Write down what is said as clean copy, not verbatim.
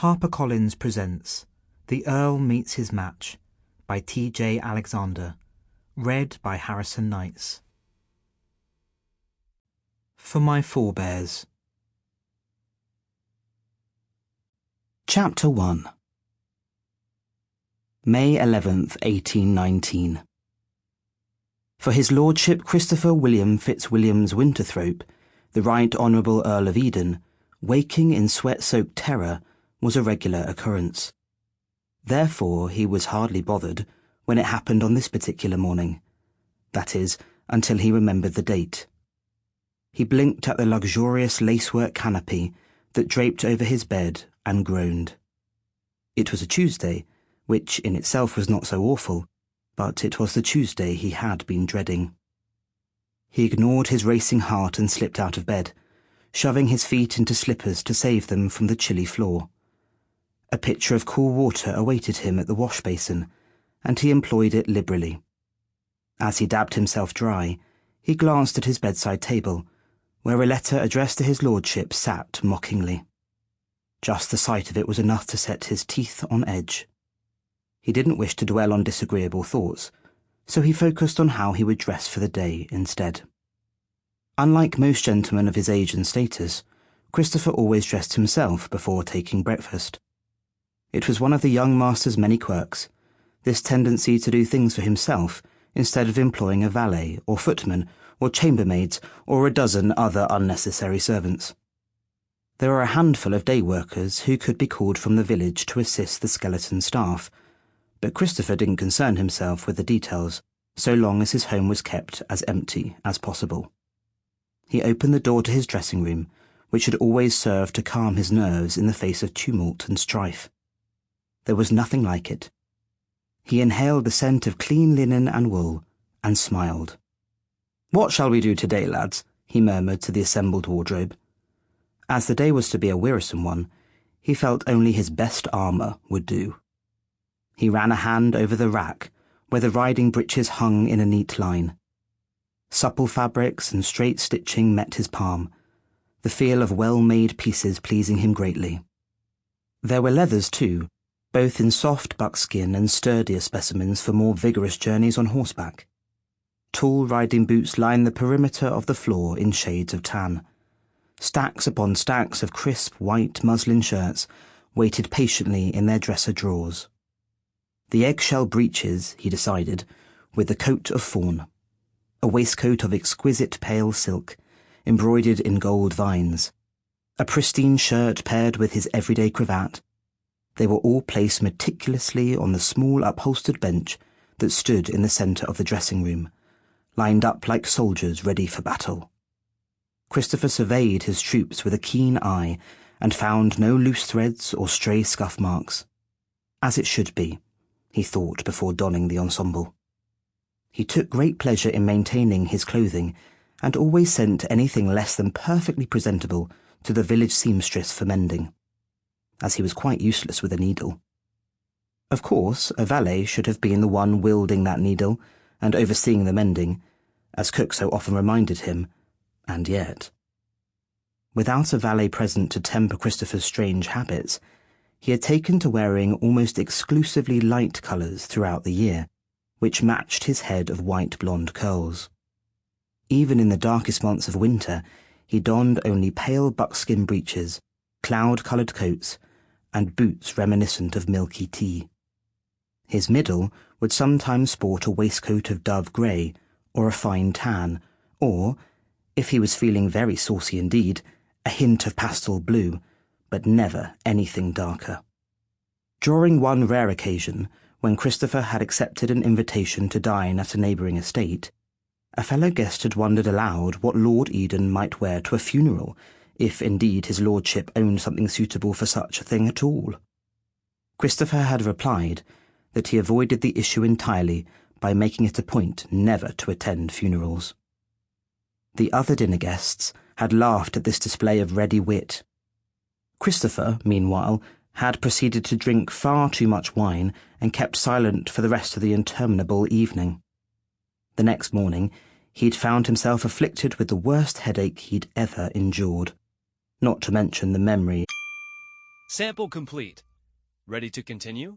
HarperCollins presents The Earl Meets His Match by T.J. Alexander, read by Harrison Knights. For My Forebears. Chapter 1. May 11th, 1819. For his lordship Christopher William Fitzwilliams Winterthrope, the Right Honourable Earl of Eden, waking in sweat-soaked terror was a regular occurrence. Therefore he was hardly bothered when it happened on this particular morning, that is, until he remembered the date. He blinked at the luxurious lacework canopy that draped over his bed and groaned. It was a Tuesday, which in itself was not so awful, but it was the Tuesday he had been dreading. He ignored his racing heart and slipped out of bed, shoving his feet into slippers to save them from the chilly floor. A pitcher of cool water awaited him at the wash basin, and he employed it liberally. As he dabbed himself dry, he glanced at his bedside table, where a letter addressed to his lordship sat mockingly. Just the sight of it was enough to set his teeth on edge. He didn't wish to dwell on disagreeable thoughts, so he focused on how he would dress for the day instead. Unlike most gentlemen of his age and status, Christopher always dressed himself before taking breakfast. It was one of the young master's many quirks, this tendency to do things for himself instead of employing a valet or footman or chambermaids or a dozen other unnecessary servants. There were a handful of day workers who could be called from the village to assist the skeleton staff, but Christopher didn't concern himself with the details, so long as his home was kept as empty as possible. He opened the door to his dressing room, which had always served to calm his nerves in the face of tumult and strife. There was nothing like it. He inhaled the scent of clean linen and wool, and smiled. "What shall we do today, lads?" he murmured to the assembled wardrobe. As the day was to be a wearisome one, he felt only his best armour would do. He ran a hand over the rack, where the riding breeches hung in a neat line. Supple fabrics and straight stitching met his palm, the feel of well-made pieces pleasing him greatly. There were leathers, too, both in soft buckskin and sturdier specimens for more vigorous journeys on horseback. Tall riding boots lined the perimeter of the floor in shades of tan. Stacks upon stacks of crisp white muslin shirts waited patiently in their dresser drawers. The eggshell breeches, he decided, with the coat of fawn. A waistcoat of exquisite pale silk, embroidered in gold vines. A pristine shirt paired with his everyday cravat. They were all placed meticulously on the small upholstered bench that stood in the centre of the dressing room, lined up like soldiers ready for battle. Christopher surveyed his troops with a keen eye and found no loose threads or stray scuff marks. As it should be, he thought before donning the ensemble. He took great pleasure in maintaining his clothing and always sent anything less than perfectly presentable to the village seamstress for mending, as he was quite useless with a needle. Of course, a valet should have been the one wielding that needle and overseeing the mending, as cook so often reminded him, and yet. Without a valet present to temper Christopher's strange habits, he had taken to wearing almost exclusively light colours throughout the year, which matched his head of white blonde curls. Even in the darkest months of winter, he donned only pale buckskin breeches, cloud-coloured coats, and boots reminiscent of milky tea. His middle would sometimes sport a waistcoat of dove grey, or a fine tan, or, if he was feeling very saucy indeed, a hint of pastel blue, but never anything darker. During one rare occasion, when Christopher had accepted an invitation to dine at a neighbouring estate, a fellow guest had wondered aloud what Lord Eden might wear to a funeral, if indeed his lordship owned something suitable for such a thing at all. Christopher had replied that he avoided the issue entirely by making it a point never to attend funerals. The other dinner guests had laughed at this display of ready wit. Christopher, meanwhile, had proceeded to drink far too much wine and kept silent for the rest of the interminable evening. The next morning, he'd found himself afflicted with the worst headache he'd ever endured, not to mention the memory Sample complete. Ready to continue?